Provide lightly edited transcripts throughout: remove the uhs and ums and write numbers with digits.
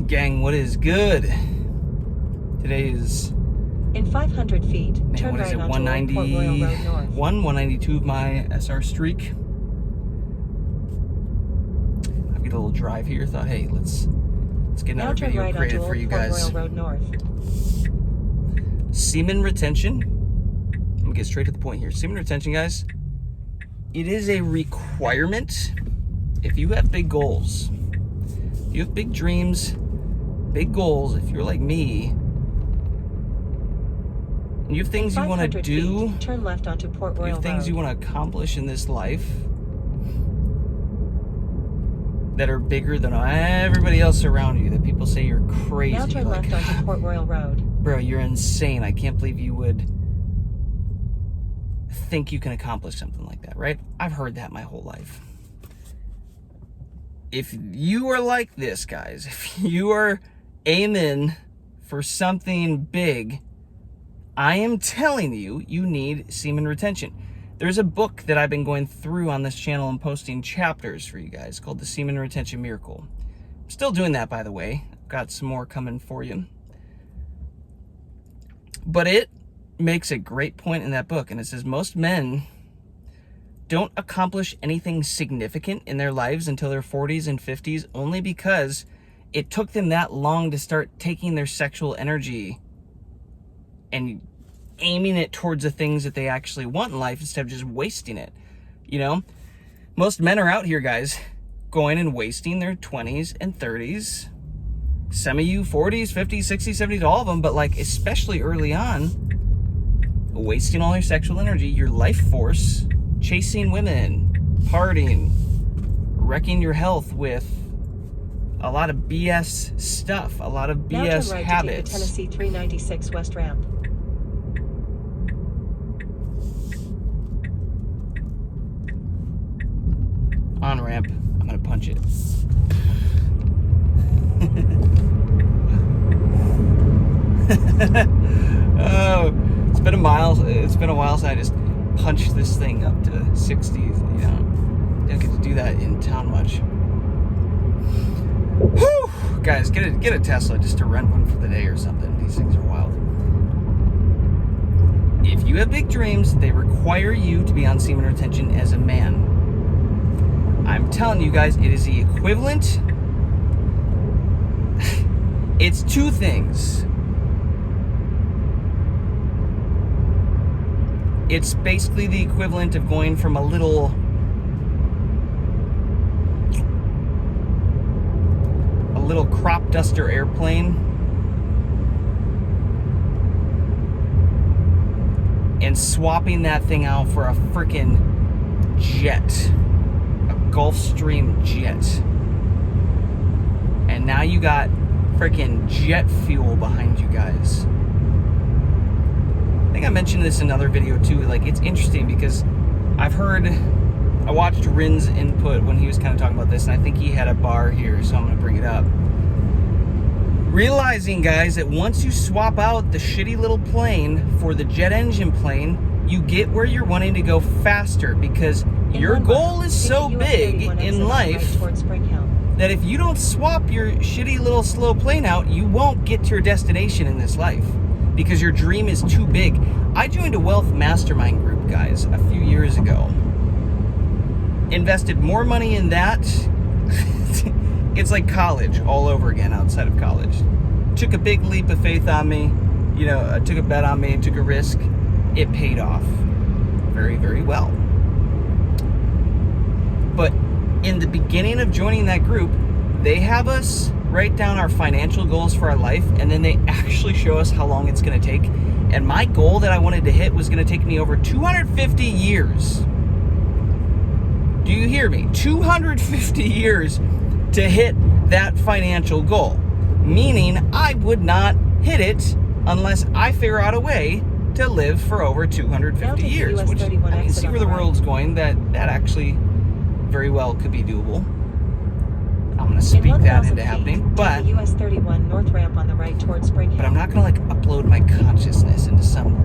Gang, what is good? Today is... In 500 feet, turn what is right it, onto Old Port Royal Road North. 192 of my SR streak. I've got a little drive here. Thought, hey, let's get another video created for you guys. Royal Road North. Semen retention. I'm gonna get straight to the point here. Semen retention, guys. It is a requirement if you have big goals. If you have big dreams, big goals, if you're like me, and you have things you want to do, turn left onto Port Royal you have things Road. you want to accomplish in this life that are bigger than everybody else around you, that people say you're crazy. Now turn left onto Port Royal Road. Bro, you're insane. I can't believe you would think you can accomplish something like that, right? I've heard that my whole life. If you are like this, guys, if you are aiming for something big, I am telling you, you need semen retention. There's a book that I've been going through on this channel and posting chapters for you guys called The Semen Retention Miracle. I'm still doing that, by the way. I've got some more coming for you. But it makes a great point in that book, and it says most men don't accomplish anything significant in their lives until their 40s and 50s only because it took them that long to start taking their sexual energy and aiming it towards the things that they actually want in life instead of just wasting it. You know, most men are out here, guys, going and wasting their 20s and 30s. Some of you 40s, 50s, 60s, 70s, all of them, but like especially early on, wasting all your sexual energy, your life force, chasing women, partying, wrecking your health with a lot of BS stuff, a lot of BS now turn right habits. To take the Tennessee 396 West Ramp. On ramp, I'm gonna punch it. Oh, it's been a while since I just punched this thing up to 60s. You know, don't get to do that in town much. Whew, guys, get a Tesla just to rent one for the day or something. These things are wild. If you have big dreams, they require you to be on semen retention as a man. I'm telling you guys, it is the equivalent. It's two things. It's basically the equivalent of going from a little crop duster airplane and swapping that thing out for a freaking jet, a Gulfstream jet. And now you got freaking jet fuel behind you guys. I think I mentioned this in another video too. Like, it's interesting because I watched Rin's input when he was kind of talking about this, and I think he had a bar here, so I'm going to bring it up. Realizing, guys, that once you swap out the shitty little plane for the jet engine plane, you get where you're wanting to go faster because your goal is so big in life that if you don't swap your shitty little slow plane out, you won't get to your destination in this life because your dream is too big. I joined a wealth mastermind group, guys, a few years ago. Invested more money in that. It's like college all over again outside of college. Took a big leap of faith on me. You know, I took a bet on me, took a risk. It paid off very, very well. But in the beginning of joining that group, they have us write down our financial goals for our life, and then they actually show us how long it's going to take. And my goal that I wanted to hit was going to take me over 250 years. Do you hear me? 250 years to hit that financial goal. Meaning I would not hit it unless I figure out a way to live for over 250 years. Which, I mean, see where the world's going, that actually very well could be doable. I'm going to speak that into happening, but US 31 North Ramp on the right towards Spring Hill. But I'm not going to like upload my consciousness into some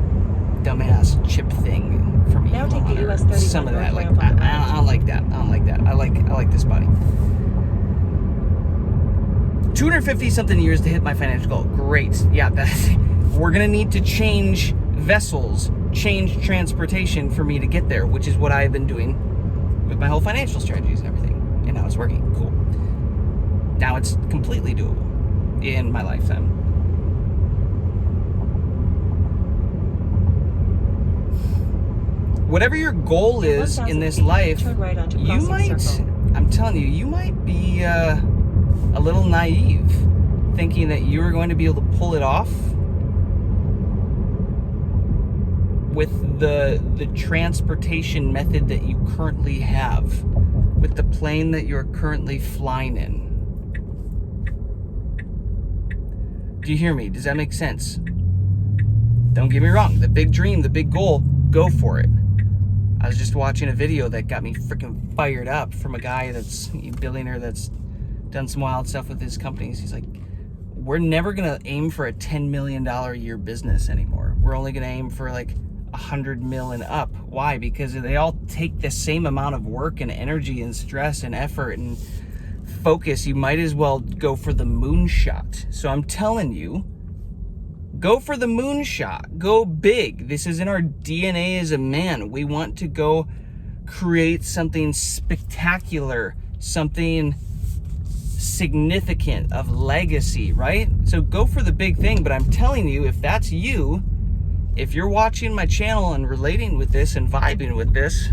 dumbass chip thing from now take the US 31 some of that. North Like Ramp on the right. I don't like that. I don't like that. I like this body. 250 something years to hit my financial goal. Great. Yeah, we're going to need to change vessels, change transportation for me to get there, which is what I've been doing with my whole financial strategies and everything. And now it's working. Cool. Now it's completely doable in my lifetime. Whatever your goal is in this life, you might, I'm telling you, you might be a little naive thinking that you're going to be able to pull it off with the transportation method that you currently have, with the plane that you're currently flying in. Do you hear me? Does that make sense? Don't get me wrong. The big dream, the big goal, go for it. I was just watching a video that got me freaking fired up from a guy that's a billionaire that's done some wild stuff with his companies. He's like, we're never going to aim for a $10 million a year business anymore. We're only going to aim for like 100 mil and up. Why? Because they all take the same amount of work and energy and stress and effort and focus. You might as well go for the moonshot. So I'm telling you, go for the moonshot. Go big. This is in our DNA as a man. We want to go create something spectacular, something significant, of legacy, right? So go for the big thing. But I'm telling you, if that's you, if you're watching my channel and relating with this and vibing with this,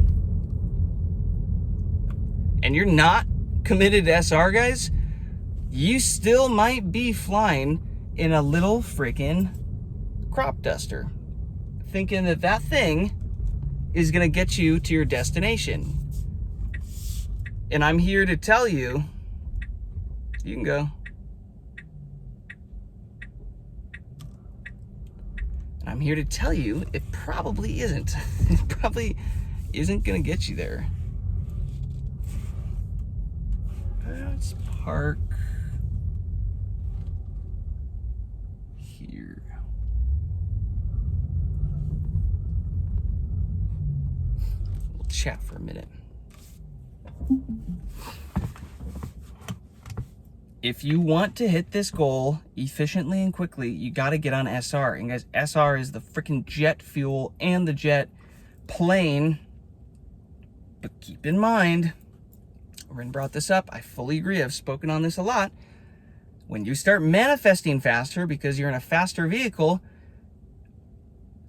and you're not committed to SR, guys, you still might be flying in a little freaking crop duster, thinking that that thing is going to get you to your destination. And I'm here to tell you, you can go. And I'm here to tell you, it probably isn't. It probably isn't going to get you there. Let's park here. We'll chat for a minute. If you want to hit this goal efficiently and quickly, you got to get on SR. And guys, SR is the freaking jet fuel and the jet plane. But keep in mind, Ren brought this up. I fully agree. I've spoken on this a lot. When you start manifesting faster because you're in a faster vehicle,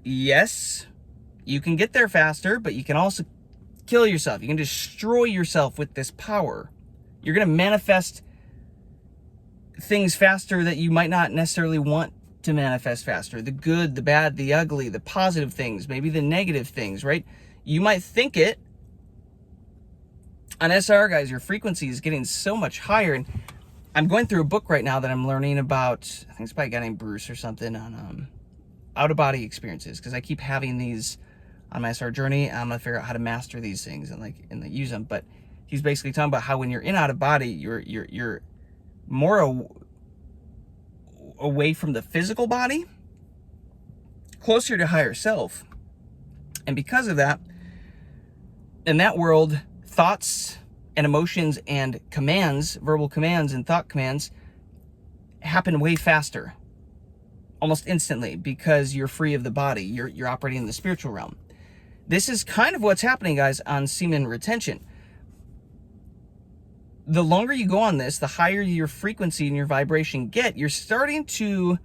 yes, you can get there faster, but you can also kill yourself. You can destroy yourself with this power. You're going to manifest things faster that you might not necessarily want to manifest faster. The good, the bad, the ugly, the positive things, maybe the negative things, right? You might think it. On SR, guys, your frequency is getting so much higher. And I'm going through a book right now that I'm learning about, I think it's by a guy named Bruce or something, on out-of-body experiences, because I keep having these on my SR journey. I'm going to figure out how to master these things and use them. But he's basically talking about how when you're in out-of-body, you're more away from the physical body, closer to higher self. And because of that, in that world, thoughts and emotions and commands, verbal commands and thought commands, happen way faster, almost instantly, because you're free of the body. You're operating in the spiritual realm. This is kind of what's happening, guys, on semen retention. The longer you go on this, the higher your frequency and your vibration get. You're starting to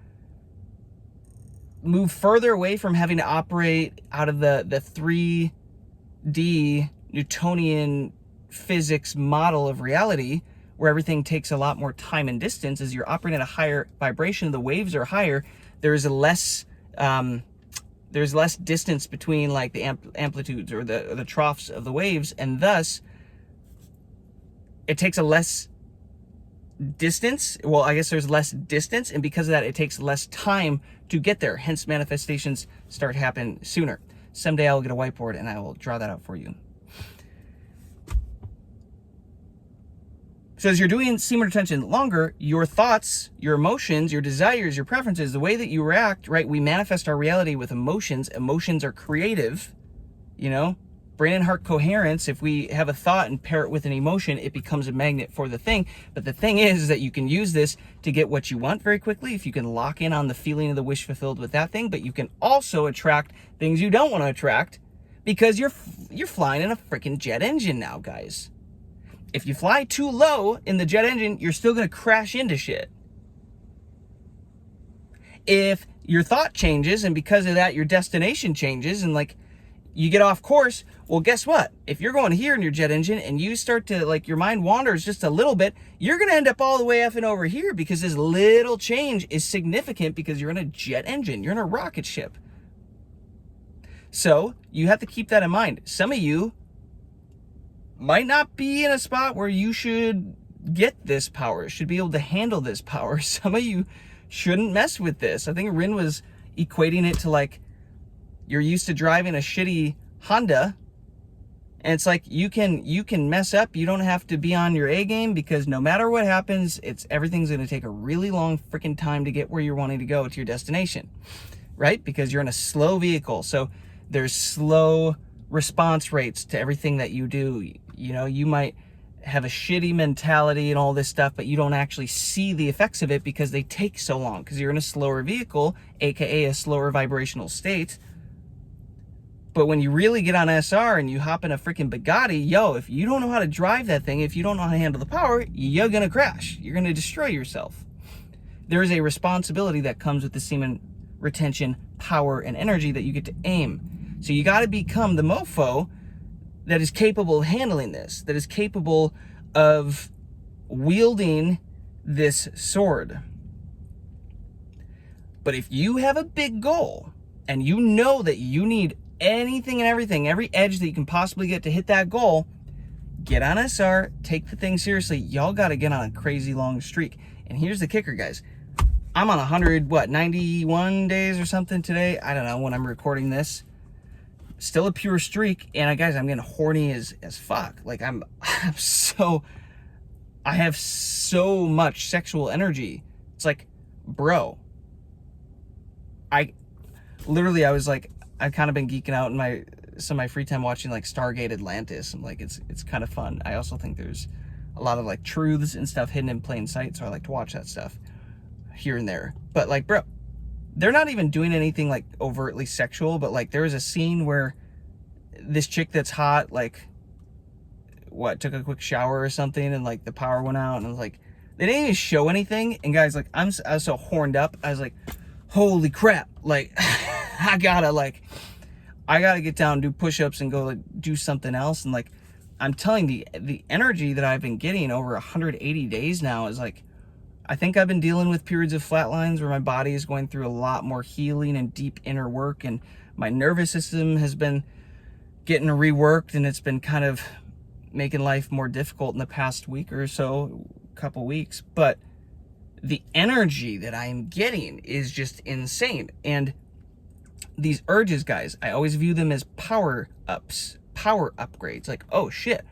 move further away from having to operate out of the 3D Newtonian physics model of reality, where everything takes a lot more time and distance. As you're operating at a higher vibration, the waves are higher, there's less distance between like the amplitudes or the troughs of the waves, and thus it takes a less distance. Well, I guess there's less distance, and because of that, it takes less time to get there. Hence, manifestations start happening sooner. Someday I'll get a whiteboard and I will draw that out for you. So as you're doing semen retention longer, your thoughts, your emotions, your desires, your preferences, the way that you react, right? We manifest our reality with emotions. Emotions are creative, you know? brain and heart coherence, if we have a thought and pair it with an emotion, it becomes a magnet for the thing. But the thing is that you can use this to get what you want very quickly if you can lock in on the feeling of the wish fulfilled with that thing. But you can also attract things you don't want to attract because you're flying in a freaking jet engine now, guys. If you fly too low in the jet engine, you're still going to crash into shit. If your thought changes and because of that your destination changes and like you get off course, well, guess what? If you're going here in your jet engine and you start to, like, your mind wanders just a little bit, you're going to end up all the way effing over here because this little change is significant because you're in a jet engine. You're in a rocket ship. So you have to keep that in mind. Some of you might not be in a spot where you should get this power, should be able to handle this power. Some of you shouldn't mess with this. I think Rin was equating it to, like, you're used to driving a shitty Honda, and it's like you can mess up. You don't have to be on your A game because no matter what happens, everything's going to take a really long freaking time to get where you're wanting to go to your destination, right? Because you're in a slow vehicle, so there's slow response rates to everything that you do. You know, you might have a shitty mentality and all this stuff, but you don't actually see the effects of it because they take so long because you're in a slower vehicle, aka a slower vibrational state. But when you really get on SR and you hop in a freaking Bugatti, yo, if you don't know how to drive that thing, if you don't know how to handle the power, you're going to crash. You're going to destroy yourself. There is a responsibility that comes with the semen retention, power, and energy that you get to aim. So you got to become the mofo that is capable of handling this, that is capable of wielding this sword. But if you have a big goal and you know that you need anything and everything, every edge that you can possibly get to hit that goal, get on SR, take the thing seriously. Y'all got to get on a crazy long streak. And here's the kicker, guys. I'm on 91 days or something today. I don't know when I'm recording this. Still a pure streak. And guys, I'm getting horny as fuck. Like I have so much sexual energy. It's like, bro, I was like, I've kind of been geeking out in some of my free time watching like Stargate Atlantis. I'm like, it's kind of fun. I also think there's a lot of like truths and stuff hidden in plain sight, so I like to watch that stuff here and there. But like, bro, they're not even doing anything like overtly sexual, but like there was a scene where this chick that's hot, like, took a quick shower or something, and like the power went out, and I was like, they didn't even show anything. And guys, like, I was so horned up. I was like, holy crap, like I gotta get down, do push-ups, and go like do something else. And like, I'm telling the energy that I've been getting over 180 days now is like, I think I've been dealing with periods of flatlines where my body is going through a lot more healing and deep inner work, and my nervous system has been getting reworked, and it's been kind of making life more difficult in the past week or so, couple weeks. But the energy that I am getting is just insane. And these urges, guys, I always view them as power ups, power upgrades. Like, oh shit,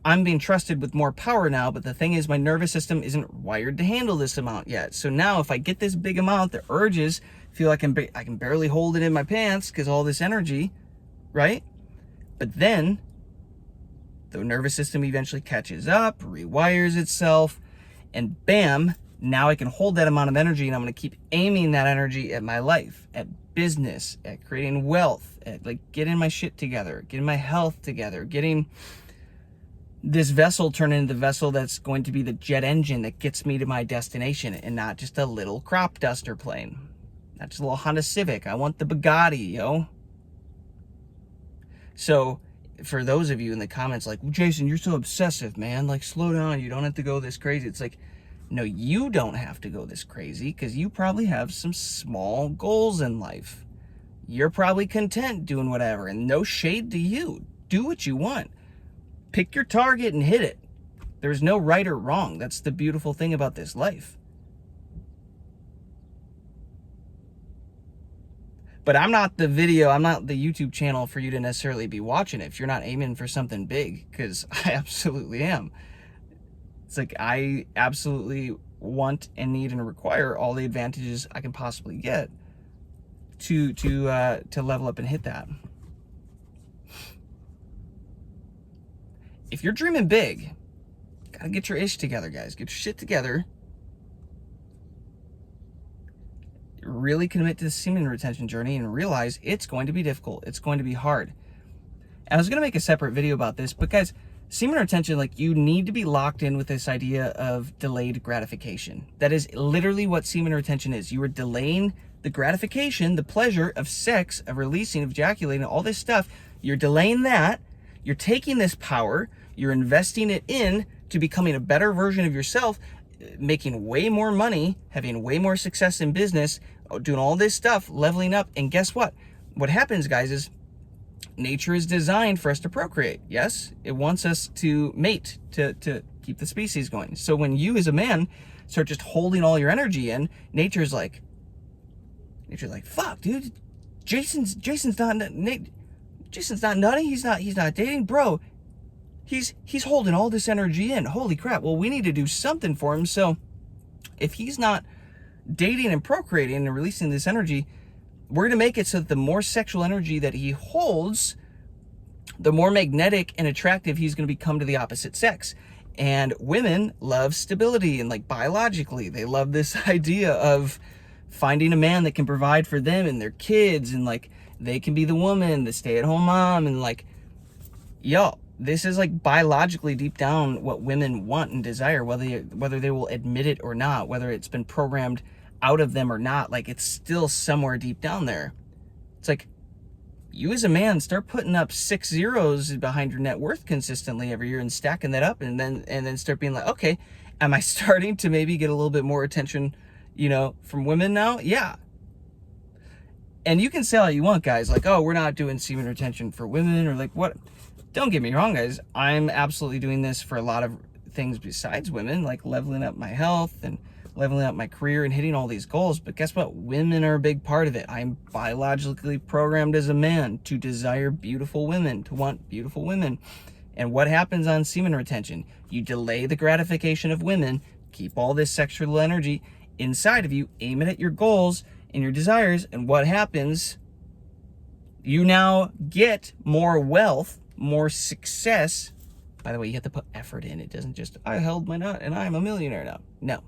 I'm being trusted with more power now, but the thing is my nervous system isn't wired to handle this amount yet. So now if I get this big amount, the urges feel like I can barely hold it in my pants because all this energy, right? But then the nervous system eventually catches up, rewires itself, and bam, now I can hold that amount of energy, and I'm going to keep aiming that energy at my life, at business, at creating wealth, at like getting my shit together, getting my health together, getting this vessel turned into the vessel that's going to be the jet engine that gets me to my destination, and not just a little crop duster plane, not just a little Honda Civic. I want the Bugatti, yo. So for those of you in the comments like, Jason, you're so obsessive, man, like, slow down, you don't have to go this crazy. It's like, no, you don't have to go this crazy because you probably have some small goals in life. You're probably content doing whatever, and no shade to you. Do what you want. Pick your target and hit it. There's no right or wrong. That's the beautiful thing about this life. But I'm not the YouTube channel for you to necessarily be watching if you're not aiming for something big, because I absolutely am. It's like, I absolutely want and need and require all the advantages I can possibly get to level up and hit that. if you're dreaming big, gotta get your ish together, guys. Get your shit together. Really commit to the semen retention journey and realize it's going to be difficult. It's going to be hard. And I was going to make a separate video about this, but guys, semen retention, like, you need to be locked in with this idea of delayed gratification. That is literally what semen retention is. You are delaying the gratification, the pleasure of sex, of releasing, of ejaculating, all this stuff. You're delaying that. You're taking this power, you're investing it in to becoming a better version of yourself, making way more money, having way more success in business, doing all this stuff, leveling up. And guess what? What happens, guys, is nature is designed for us to procreate. Yes, it wants us to mate, to keep the species going. So when you as a man start just holding all your energy in, nature's like, fuck, dude, Jason's not nutty. He's not dating, bro. He's holding all this energy in. Holy crap. Well, we need to do something for him. So if he's not dating and procreating and releasing this energy, we're going to make it so that the more sexual energy that he holds, the more magnetic and attractive he's going to become to the opposite sex. And women love stability, and like biologically, they love this idea of finding a man that can provide for them and their kids, and like they can be the woman, the stay-at-home mom, and like, yo, this is like biologically deep down what women want and desire, whether they will admit it or not, whether it's been programmed out of them or not. Like, it's still somewhere deep down there. It's like, you as a man, start putting up 6 zeros behind your net worth consistently every year and stacking that up, and then start being like, okay, am I starting to maybe get a little bit more attention, from women now? Yeah. And you can say all you want, guys, like, oh, we're not doing semen retention for women, or like, what? Don't get me wrong, guys. I'm absolutely doing this for a lot of things besides women, like leveling up my health and leveling up my career and hitting all these goals. But guess what? Women are a big part of it. I'm biologically programmed as a man to desire beautiful women, to want beautiful women. And what happens on semen retention? You delay the gratification of women, keep all this sexual energy inside of you, aim it at your goals and your desires. And what happens? You now get more wealth, more success. By the way, you have to put effort in. It doesn't just, I held my nut and I'm a millionaire now. No.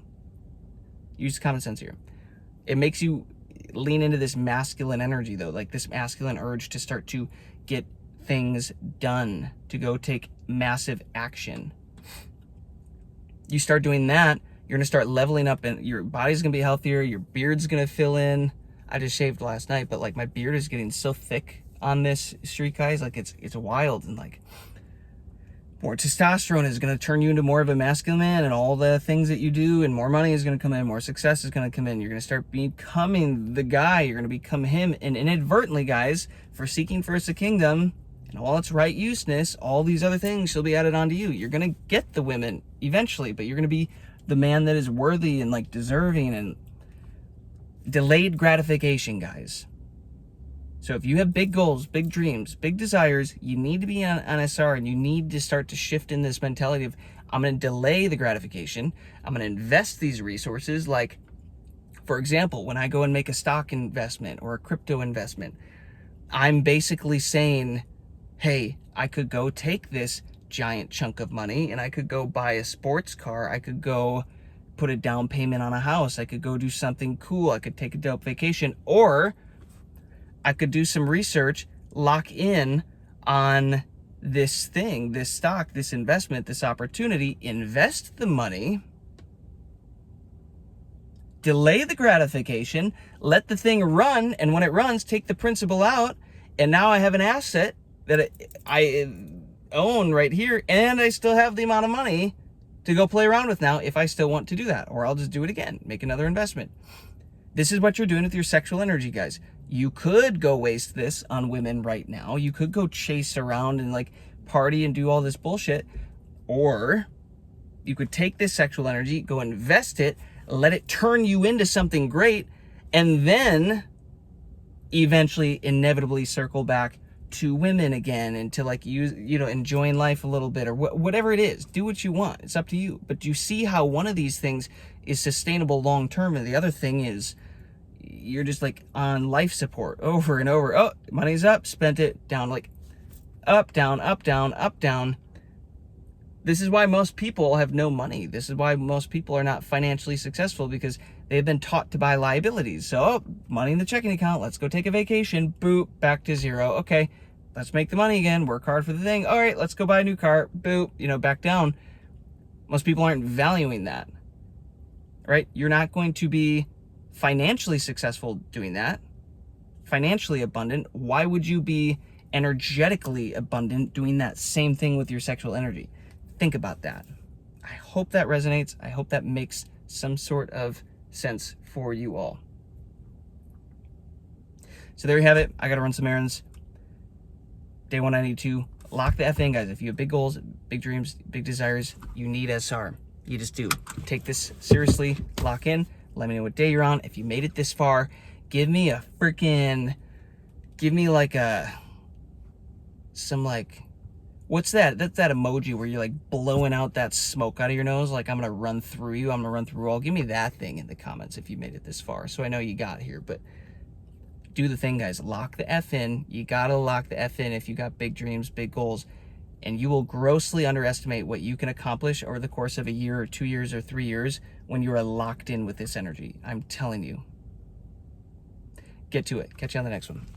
Use common sense here. It makes you lean into this masculine energy, though, like this masculine urge to start to get things done, to go take massive action. You start doing that, you're going to start leveling up, and your body's going to be healthier, your beard's going to fill in. I just shaved last night, but like my beard is getting so thick on this streak, guys, like it's wild. And like, more testosterone is going to turn you into more of a masculine man, and all the things that you do, and more money is going to come in, more success is going to come in. You're going to start becoming the guy. You're going to become him. And inadvertently, guys, for seeking first the kingdom and all its right useness, all these other things shall be added onto you. You're going to get the women eventually, but you're going to be the man that is worthy and like deserving. And delayed gratification, guys. So if you have big goals, big dreams, big desires, you need to be on SR, and you need to start to shift in this mentality of, I'm going to delay the gratification. I'm going to invest these resources. Like, for example, when I go and make a stock investment or a crypto investment, I'm basically saying, hey, I could go take this giant chunk of money and I could go buy a sports car. I could go put a down payment on a house. I could go do something cool. I could take a dope vacation, or I could do some research, lock in on this thing, this stock, this investment, this opportunity, invest the money, delay the gratification, let the thing run, and when it runs, take the principal out, and now I have an asset that I own right here, and I still have the amount of money to go play around with now if I still want to do that, or I'll just do it again, make another investment. This is what you're doing with your sexual energy, guys. You could go waste this on women right now. You could go chase around and like party and do all this bullshit. Or you could take this sexual energy, go invest it, let it turn you into something great, and then eventually inevitably circle back to women again, and to like enjoying life a little bit, or whatever it is. Do what you want. It's up to you. But you see how one of these things is sustainable long term, and the other thing is you're just like on life support over and over. Oh, money's up, spent it, down, like up, down, up, down, up, down. This is why most people have no money. This is why most people are not financially successful, because they've been taught to buy liabilities. So, oh, money in the checking account, let's go take a vacation, boop, back to zero. Okay, let's make the money again, work hard for the thing. All right, let's go buy a new car, boop, back down. Most people aren't valuing that, right? You're not going to be financially successful doing that, financially abundant. Why would you be energetically abundant doing that same thing with your sexual energy? Think about that. I hope that resonates. I hope that makes some sort of sense for you all. So there you have it. I got to run some errands. Day 192. Lock the F in, guys. If you have big goals, big dreams, big desires, you need SR. You just do. Take this seriously. Lock in. Let me know what day you're on. If you made it this far, give me what's that? That's that emoji where you're like blowing out that smoke out of your nose. Like, I'm going to run through you. I'm going to run through all. Give me that thing in the comments if you made it this far. So I know you got here, but do the thing, guys. Lock the F in. You got to lock the F in if you got big dreams, big goals, and you will grossly underestimate what you can accomplish over the course of a year or 2 years or 3 years when you are locked in with this energy. I'm telling you. Get to it. Catch you on the next one.